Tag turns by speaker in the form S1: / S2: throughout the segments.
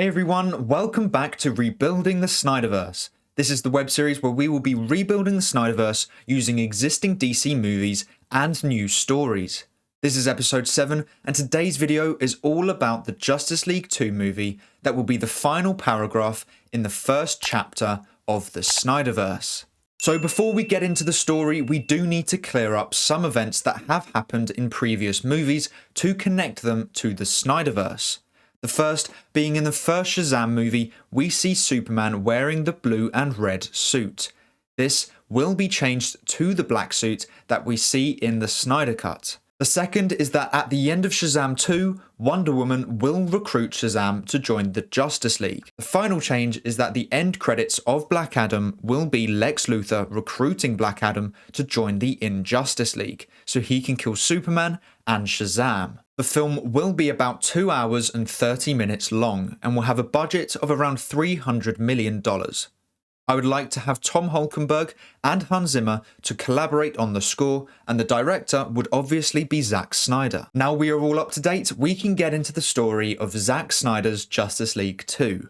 S1: Hey everyone, welcome back to Rebuilding the Snyderverse. This is the web series where we will be rebuilding the Snyderverse using existing DC movies and new stories. This is episode 7, and today's video is all about the Justice League 2 movie that will be the final paragraph in the first chapter of the Snyderverse. So before we get into the story, we do need to clear up some events that have happened in previous movies to connect them to the Snyderverse. The first being in the first Shazam movie, we see Superman wearing the blue and red suit. This will be changed to the black suit that we see in the Snyder Cut. The second is that at the end of Shazam 2, Wonder Woman will recruit Shazam to join the Justice League. The final change is that the end credits of Black Adam will be Lex Luthor recruiting Black Adam to join the Injustice League, so he can kill Superman and Shazam. The film will be about 2 hours and 30 minutes long and will have a budget of around $300 million. I would like to have Tom Holkenborg and Hans Zimmer to collaborate on the score, and the director would obviously be Zack Snyder. Now we are all up to date, we can get into the story of Zack Snyder's Justice League 2.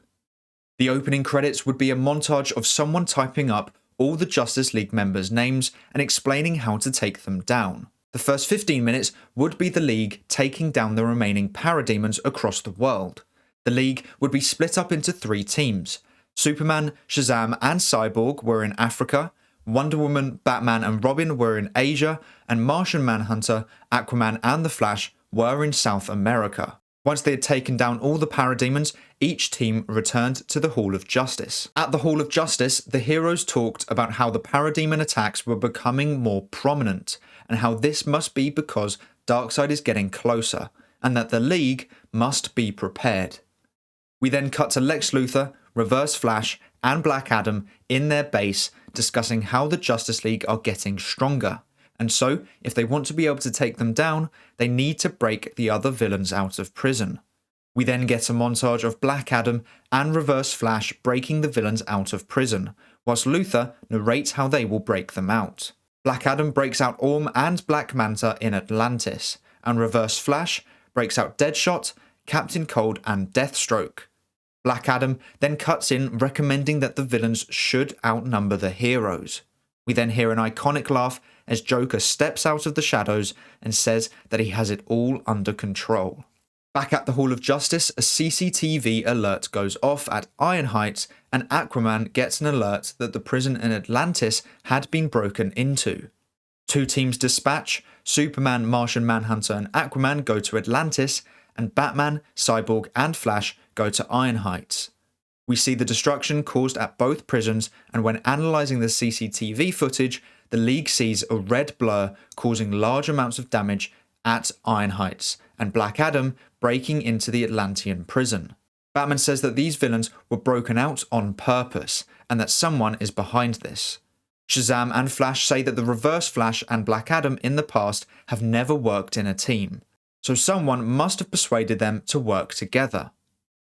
S1: The opening credits would be a montage of someone typing up all the Justice League members' names and explaining how to take them down. The first 15 minutes would be the League taking down the remaining parademons across the world. The League would be split up into 3 teams. Superman, Shazam and Cyborg were in Africa, Wonder Woman, Batman and Robin were in Asia, and Martian Manhunter, Aquaman and the Flash were in South America. Once they had taken down all the parademons, each team returned to the Hall of Justice. At the Hall of Justice, the heroes talked about how the parademon attacks were becoming more prominent, and how this must be because Darkseid is getting closer, and that the League must be prepared. We then cut to Lex Luthor, Reverse Flash, and Black Adam in their base discussing how the Justice League are getting stronger. And so, if they want to be able to take them down, they need to break the other villains out of prison. We then get a montage of Black Adam and Reverse Flash breaking the villains out of prison, whilst Luthor narrates how they will break them out. Black Adam breaks out Orm and Black Manta in Atlantis, and Reverse Flash breaks out Deadshot, Captain Cold and Deathstroke. Black Adam then cuts in recommending that the villains should outnumber the heroes. We then hear an iconic laugh as Joker steps out of the shadows and says that he has it all under control. Back at the Hall of Justice, a CCTV alert goes off at Iron Heights and Aquaman gets an alert that the prison in Atlantis had been broken into. 2 teams dispatch, Superman, Martian Manhunter and Aquaman go to Atlantis, and Batman, Cyborg and Flash go to Iron Heights. We see the destruction caused at both prisons, and when analysing the CCTV footage, the League sees a red blur causing large amounts of damage at Iron Heights, and Black Adam breaking into the Atlantean prison. Batman says that these villains were broken out on purpose, and that someone is behind this. Shazam and Flash say that the Reverse Flash and Black Adam in the past have never worked in a team, so someone must have persuaded them to work together.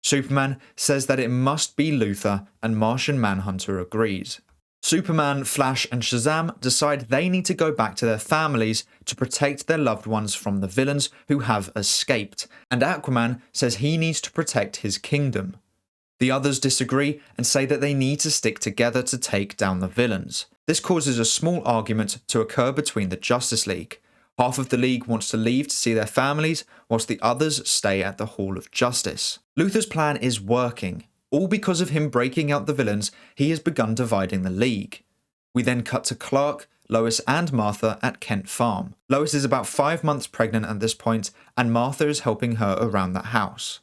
S1: Superman says that it must be Luthor, and Martian Manhunter agrees. Superman, Flash and Shazam decide they need to go back to their families to protect their loved ones from the villains who have escaped, and Aquaman says he needs to protect his kingdom. The others disagree and say that they need to stick together to take down the villains. This causes a small argument to occur between the Justice League. Half of the League wants to leave to see their families, whilst the others stay at the Hall of Justice. Luthor's plan is working. All because of him breaking out the villains, he has begun dividing the League. We then cut to Clark, Lois and Martha at Kent Farm. Lois is about 5 months pregnant at this point, and Martha is helping her around the house.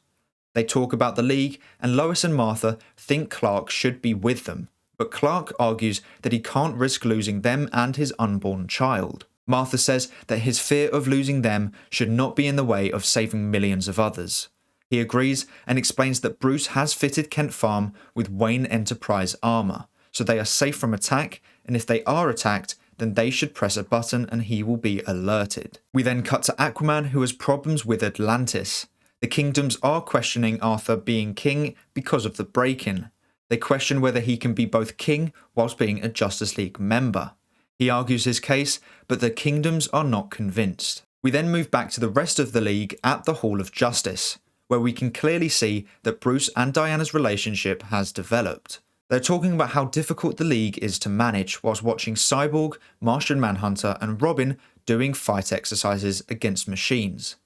S1: They talk about the League, and Lois and Martha think Clark should be with them, but Clark argues that he can't risk losing them and his unborn child. Martha says that his fear of losing them should not be in the way of saving millions of others. He agrees and explains that Bruce has fitted Kent Farm with Wayne Enterprise armor, so they are safe from attack, and if they are attacked, then they should press a button and he will be alerted. We then cut to Aquaman, who has problems with Atlantis. The kingdoms are questioning Arthur being king because of the break-in. They question whether he can be both king whilst being a Justice League member. He argues his case, but the kingdoms are not convinced. We then move back to the rest of the League at the Hall of Justice. where we can clearly see that Bruce and Diana's relationship has developed. They're talking about how difficult the League is to manage whilst watching Cyborg, Martian Manhunter and Robin doing fight exercises against machines.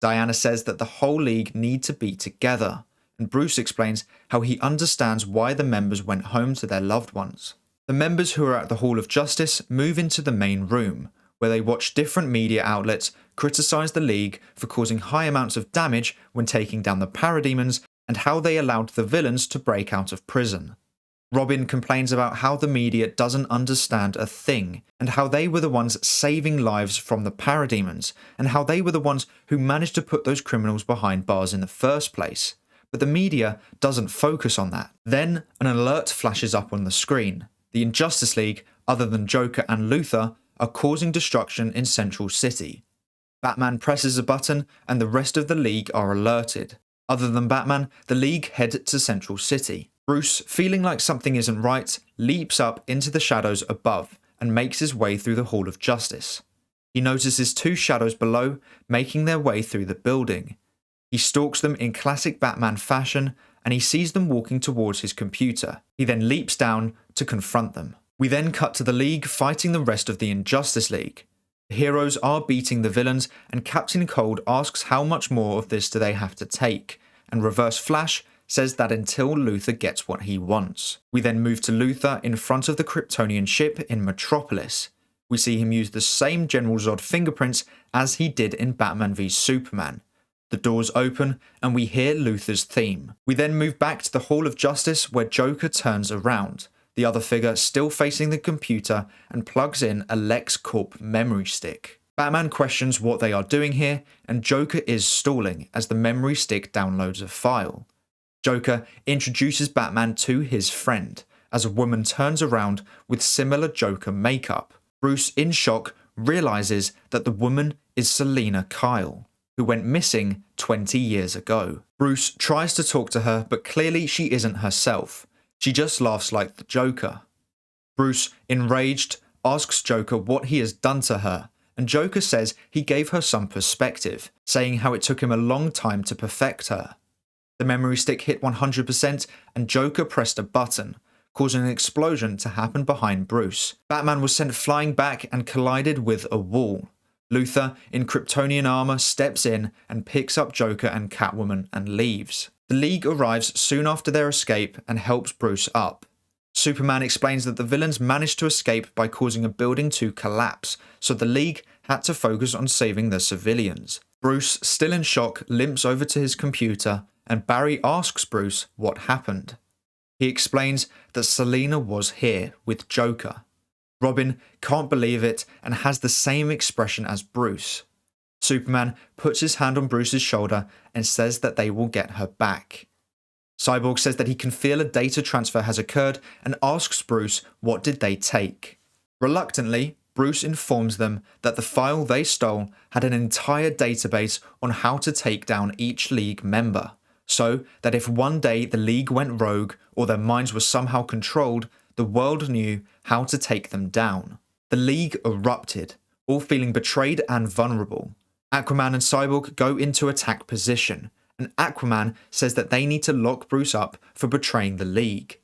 S1: Diana says that the whole League need to be together, and Bruce explains how he understands why the members went home to their loved ones. The members who are at the Hall of Justice move into the main room, where they watch different media outlets criticise the League for causing high amounts of damage when taking down the parademons and how they allowed the villains to break out of prison. Robin complains about how the media doesn't understand a thing, and how they were the ones saving lives from the parademons, and how they were the ones who managed to put those criminals behind bars in the first place. But the media doesn't focus on that. Then an alert flashes up on the screen. The Injustice League, other than Joker and Luthor, are causing destruction in Central City. Batman presses a button and the rest of the League are alerted. Other than Batman, the League head to Central City. Bruce, feeling like something isn't right, leaps up into the shadows above and makes his way through the Hall of Justice. He notices two shadows below, making their way through the building. He stalks them in classic Batman fashion, and he sees them walking towards his computer. He then leaps down to confront them. We then cut to the League fighting the rest of the Injustice League. The heroes are beating the villains, and Captain Cold asks how much more of this do they have to take, and Reverse Flash says that until Luthor gets what he wants. We then move to Luthor in front of the Kryptonian ship in Metropolis. We see him use the same General Zod fingerprints as he did in Batman v Superman. The doors open and we hear Luthor's theme. We then move back to the Hall of Justice where Joker turns around, the other figure still facing the computer, and plugs in a Lex Corp memory stick. Batman questions what they are doing here, and Joker is stalling as the memory stick downloads a file. Joker introduces Batman to his friend, as a woman turns around with similar Joker makeup. Bruce, in shock, realises that the woman is Selina Kyle, who went missing 20 years ago. Bruce tries to talk to her, but clearly she isn't herself. She just laughs like the Joker. Bruce, enraged, asks Joker what he has done to her, and Joker says he gave her some perspective, saying how it took him a long time to perfect her. The memory stick hit 100% and Joker pressed a button, causing an explosion to happen behind Bruce. Batman was sent flying back and collided with a wall. Luthor, in Kryptonian armor, steps in and picks up Joker and Catwoman and leaves. The League arrives soon after their escape and helps Bruce up. Superman explains that the villains managed to escape by causing a building to collapse, so the League had to focus on saving the civilians. Bruce, still in shock, limps over to his computer, and Barry asks Bruce what happened. He explains that Selina was here with Joker. Robin can't believe it and has the same expression as Bruce. Superman puts his hand on Bruce's shoulder and says that they will get her back. Cyborg says that he can feel a data transfer has occurred and asks Bruce what did they take. Reluctantly, Bruce informs them that the file they stole had an entire database on how to take down each League member, so that if one day the League went rogue or their minds were somehow controlled, the world knew how to take them down. The League erupted, all feeling betrayed and vulnerable. Aquaman and Cyborg go into attack position, and Aquaman says that they need to lock Bruce up for betraying the League.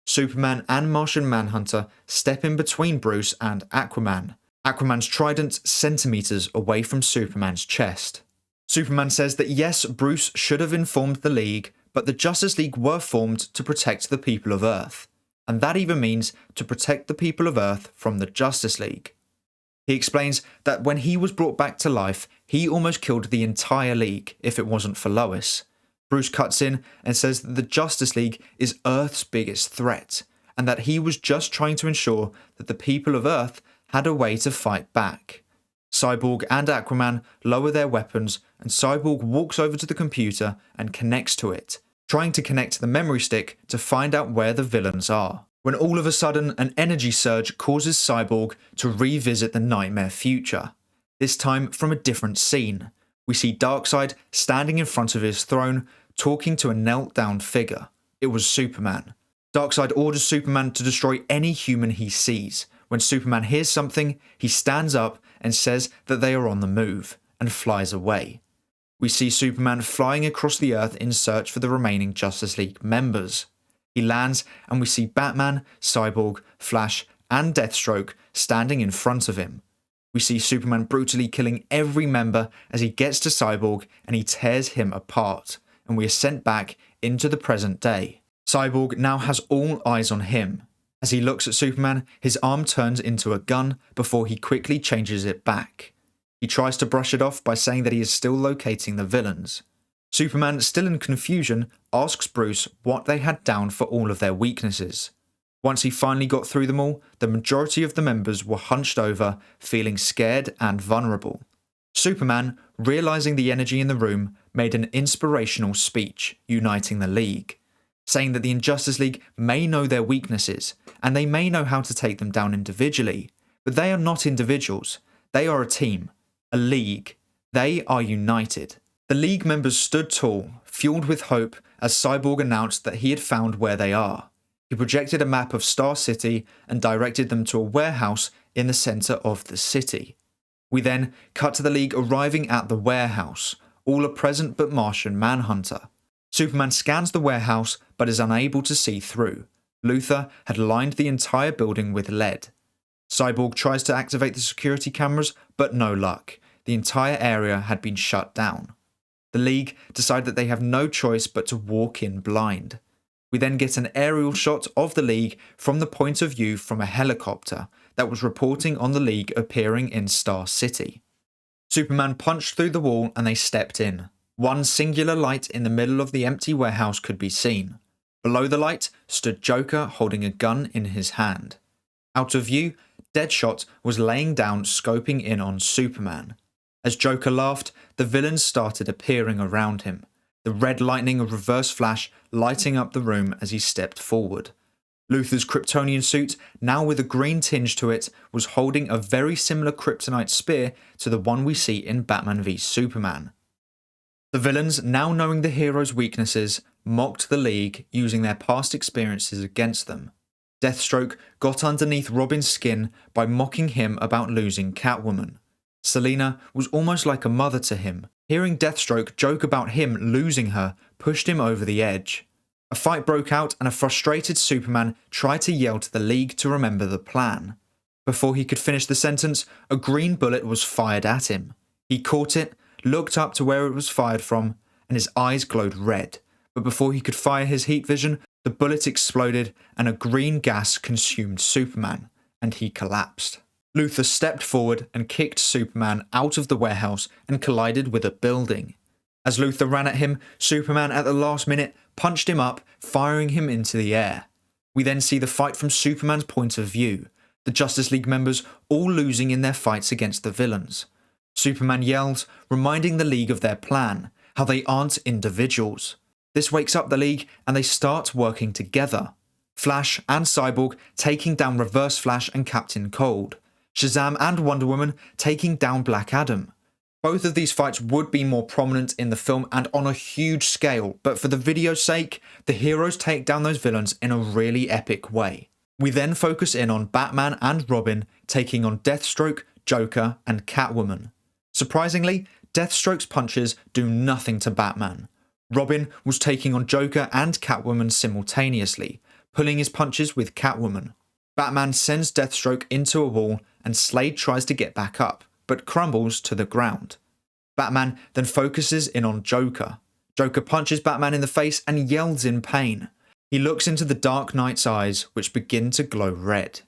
S1: Superman and Martian Manhunter step in between Bruce and Aquaman. Aquaman's trident centimeters away from Superman's chest. Superman says that yes, Bruce should have informed the League, but the Justice League were formed to protect the people of Earth, and that even means to protect the people of Earth from the Justice League. He explains that when he was brought back to life, he almost killed the entire League if it wasn't for Lois. Bruce cuts in and says that the Justice League is Earth's biggest threat, and that he was just trying to ensure that the people of Earth had a way to fight back. Cyborg and Aquaman lower their weapons, and Cyborg walks over to the computer and connects to it, trying to connect the memory stick to find out where the villains are. When all of a sudden an energy surge causes Cyborg to revisit the nightmare future, this time from a different scene. We see Darkseid standing in front of his throne, talking to a knelt down figure. It was Superman. Darkseid orders Superman to destroy any human he sees. When Superman hears something, he stands up and says that they are on the move, and flies away. We see Superman flying across the Earth in search for the remaining Justice League members. He lands and we see Batman, Cyborg, Flash, and Deathstroke standing in front of him. We see Superman brutally killing every member as he gets to Cyborg and he tears him apart, and we are sent back into the present day. Cyborg now has all eyes on him. As he looks at Superman, his arm turns into a gun before he quickly changes it back. He tries to brush it off by saying that he is still locating the villains. Superman, still in confusion, asks Bruce what they had down for all of their weaknesses. Once he finally got through them all, the majority of the members were hunched over, feeling scared and vulnerable. Superman, realizing the energy in the room, made an inspirational speech, uniting the League, saying that the Injustice League may know their weaknesses, and they may know how to take them down individually, but they are not individuals. They are a team, a league. They are united. The League members stood tall, fueled with hope, as Cyborg announced that he had found where they are. He projected a map of Star City and directed them to a warehouse in the centre of the city. We then cut to the League arriving at the warehouse. All are present but Martian Manhunter. Superman scans the warehouse but is unable to see through. Luthor had lined the entire building with lead. Cyborg tries to activate the security cameras, but no luck. The entire area had been shut down. The League decide that they have no choice but to walk in blind. We then get an aerial shot of the League from the point of view from a helicopter that was reporting on the League appearing in Star City. Superman punched through the wall and they stepped in. One singular light in the middle of the empty warehouse could be seen. Below the light stood Joker holding a gun in his hand. Out of view, Deadshot was laying down scoping in on Superman. As Joker laughed, the villains started appearing around him, the red lightning of Reverse Flash lighting up the room as he stepped forward. Luthor's Kryptonian suit, now with a green tinge to it, was holding a very similar kryptonite spear to the one we see in Batman v Superman. The villains, now knowing the hero's weaknesses, mocked the League using their past experiences against them. Deathstroke got underneath Robin's skin by mocking him about losing Catwoman. Selina was almost like a mother to him. Hearing Deathstroke joke about him losing her pushed him over the edge. A fight broke out and a frustrated Superman tried to yell to the League to remember the plan. Before he could finish the sentence, a green bullet was fired at him. He caught it, looked up to where it was fired from, and his eyes glowed red. But before he could fire his heat vision, the bullet exploded and a green gas consumed Superman, and he collapsed. Luthor stepped forward and kicked Superman out of the warehouse and collided with a building. As Luthor ran at him, Superman at the last minute punched him up, firing him into the air. We then see the fight from Superman's point of view, the Justice League members all losing in their fights against the villains. Superman yells, reminding the League of their plan, how they aren't individuals. This wakes up the League and they start working together. Flash and Cyborg taking down Reverse Flash and Captain Cold. Shazam and Wonder Woman taking down Black Adam. Both of these fights would be more prominent in the film and on a huge scale, but for the video's sake, the heroes take down those villains in a really epic way. We then focus in on Batman and Robin taking on Deathstroke, Joker, and Catwoman. Surprisingly, Deathstroke's punches do nothing to Batman. Robin was taking on Joker and Catwoman simultaneously, pulling his punches with Catwoman. Batman sends Deathstroke into a wall and Slade tries to get back up, but crumbles to the ground. Batman then focuses in on Joker. Joker punches Batman in the face and yells in pain. He looks into the Dark Knight's eyes, which begin to glow red.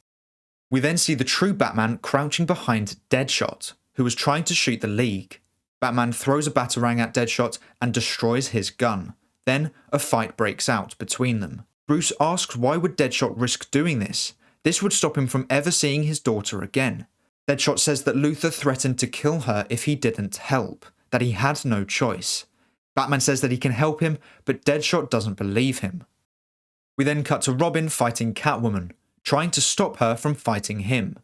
S1: We then see the true Batman crouching behind Deadshot, who was trying to shoot the League. Batman throws a batarang at Deadshot and destroys his gun. Then a fight breaks out between them. Bruce asks why would Deadshot risk doing this? This would stop him from ever seeing his daughter again. Deadshot says that Luthor threatened to kill her if he didn't help, that he had no choice. Batman says that he can help him, but Deadshot doesn't believe him. We then cut to Robin fighting Catwoman, trying to stop her from fighting him.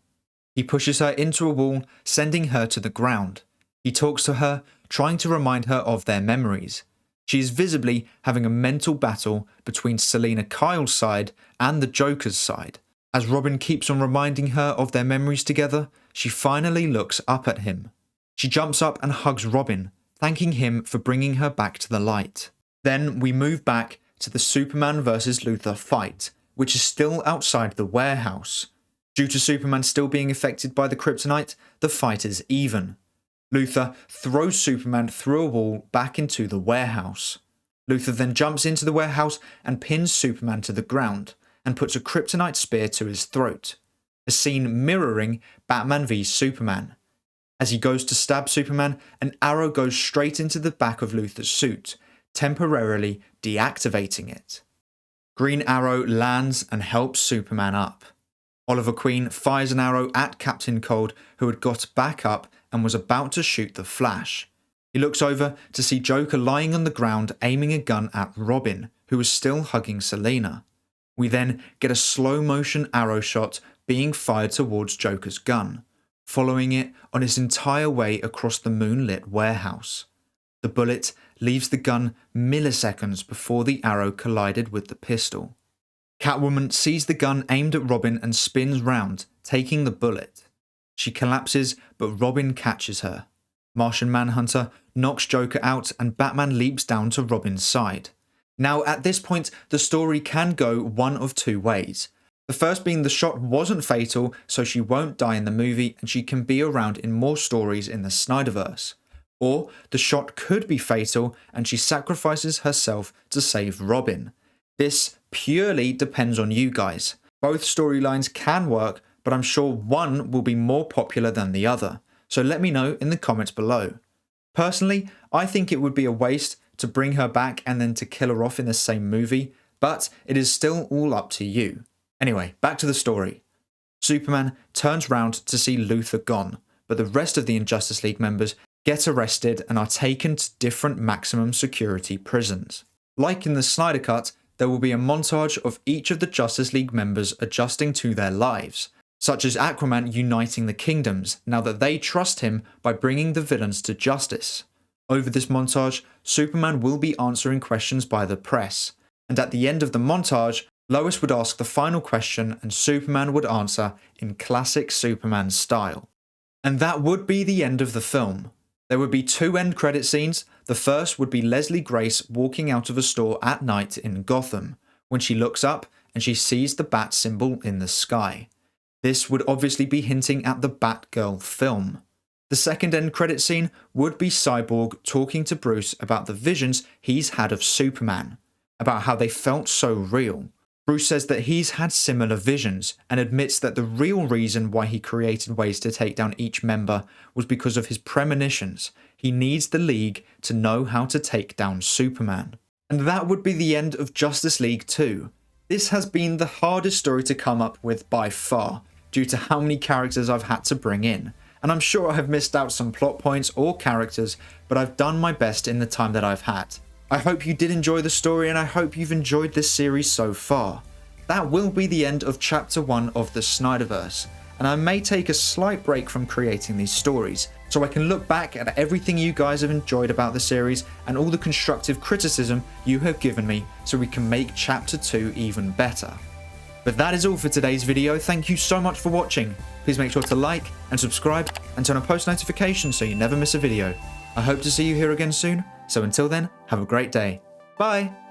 S1: He pushes her into a wall, sending her to the ground. He talks to her, trying to remind her of their memories. She is visibly having a mental battle between Selina Kyle's side and the Joker's side. As Robin keeps on reminding her of their memories together, she finally looks up at him. She jumps up and hugs Robin, thanking him for bringing her back to the light. Then we move back to the Superman vs. Luthor fight, which is still outside the warehouse. Due to Superman still being affected by the kryptonite, the fight is even. Luthor throws Superman through a wall back into the warehouse. Luthor then jumps into the warehouse and pins Superman to the ground, and puts a kryptonite spear to his throat. A scene mirroring Batman v Superman. As he goes to stab Superman, an arrow goes straight into the back of Luthor's suit, temporarily deactivating it. Green Arrow lands and helps Superman up. Oliver Queen fires an arrow at Captain Cold, who had got back up and was about to shoot the Flash. He looks over to see Joker lying on the ground aiming a gun at Robin, who was still hugging Selina. We then get a slow motion arrow shot being fired towards Joker's gun, following it on its entire way across the moonlit warehouse. The bullet leaves the gun milliseconds before the arrow collided with the pistol. Catwoman sees the gun aimed at Robin and spins round, taking the bullet. She collapses, but Robin catches her. Martian Manhunter knocks Joker out and Batman leaps down to Robin's side. Now, at this point, the story can go one of two ways. The first being the shot wasn't fatal, so she won't die in the movie and she can be around in more stories in the Snyderverse. Or the shot could be fatal and she sacrifices herself to save Robin. This purely depends on you guys. Both storylines can work, but I'm sure one will be more popular than the other. So let me know in the comments below. Personally, I think it would be a waste to bring her back and then to kill her off in the same movie, but it is still all up to you. Anyway, back to the story. Superman turns round to see Luthor gone, but the rest of the Injustice League members get arrested and are taken to different maximum security prisons. Like in the Snyder Cut, there will be a montage of each of the Justice League members adjusting to their lives, such as Aquaman uniting the kingdoms now that they trust him by bringing the villains to justice. Over this montage, Superman will be answering questions by the press, and at the end of the montage, Lois would ask the final question and Superman would answer in classic Superman style. And that would be the end of the film. There would be two end credit scenes. The first would be Leslie Grace walking out of a store at night in Gotham, when she looks up and she sees the bat symbol in the sky. This would obviously be hinting at the Batgirl film. The second end credit scene would be Cyborg talking to Bruce about the visions he's had of Superman, about how they felt so real. Bruce says that he's had similar visions and admits that the real reason why he created ways to take down each member was because of his premonitions. He needs the League to know how to take down Superman. And that would be the end of Justice League 2. This has been the hardest story to come up with by far, due to how many characters I've had to bring in. And I'm sure I have missed out some plot points or characters, but I've done my best in the time that I've had. I hope you did enjoy the story and I hope you've enjoyed this series so far. That will be the end of Chapter 1 of the Snyderverse, and I may take a slight break from creating these stories, so I can look back at everything you guys have enjoyed about the series and all the constructive criticism you have given me so we can make Chapter 2 even better. But that is all for today's video. Thank you so much for watching. Please make sure to like and subscribe and turn on post notifications so you never miss a video. I hope to see you here again soon, so until then, have a great day. Bye!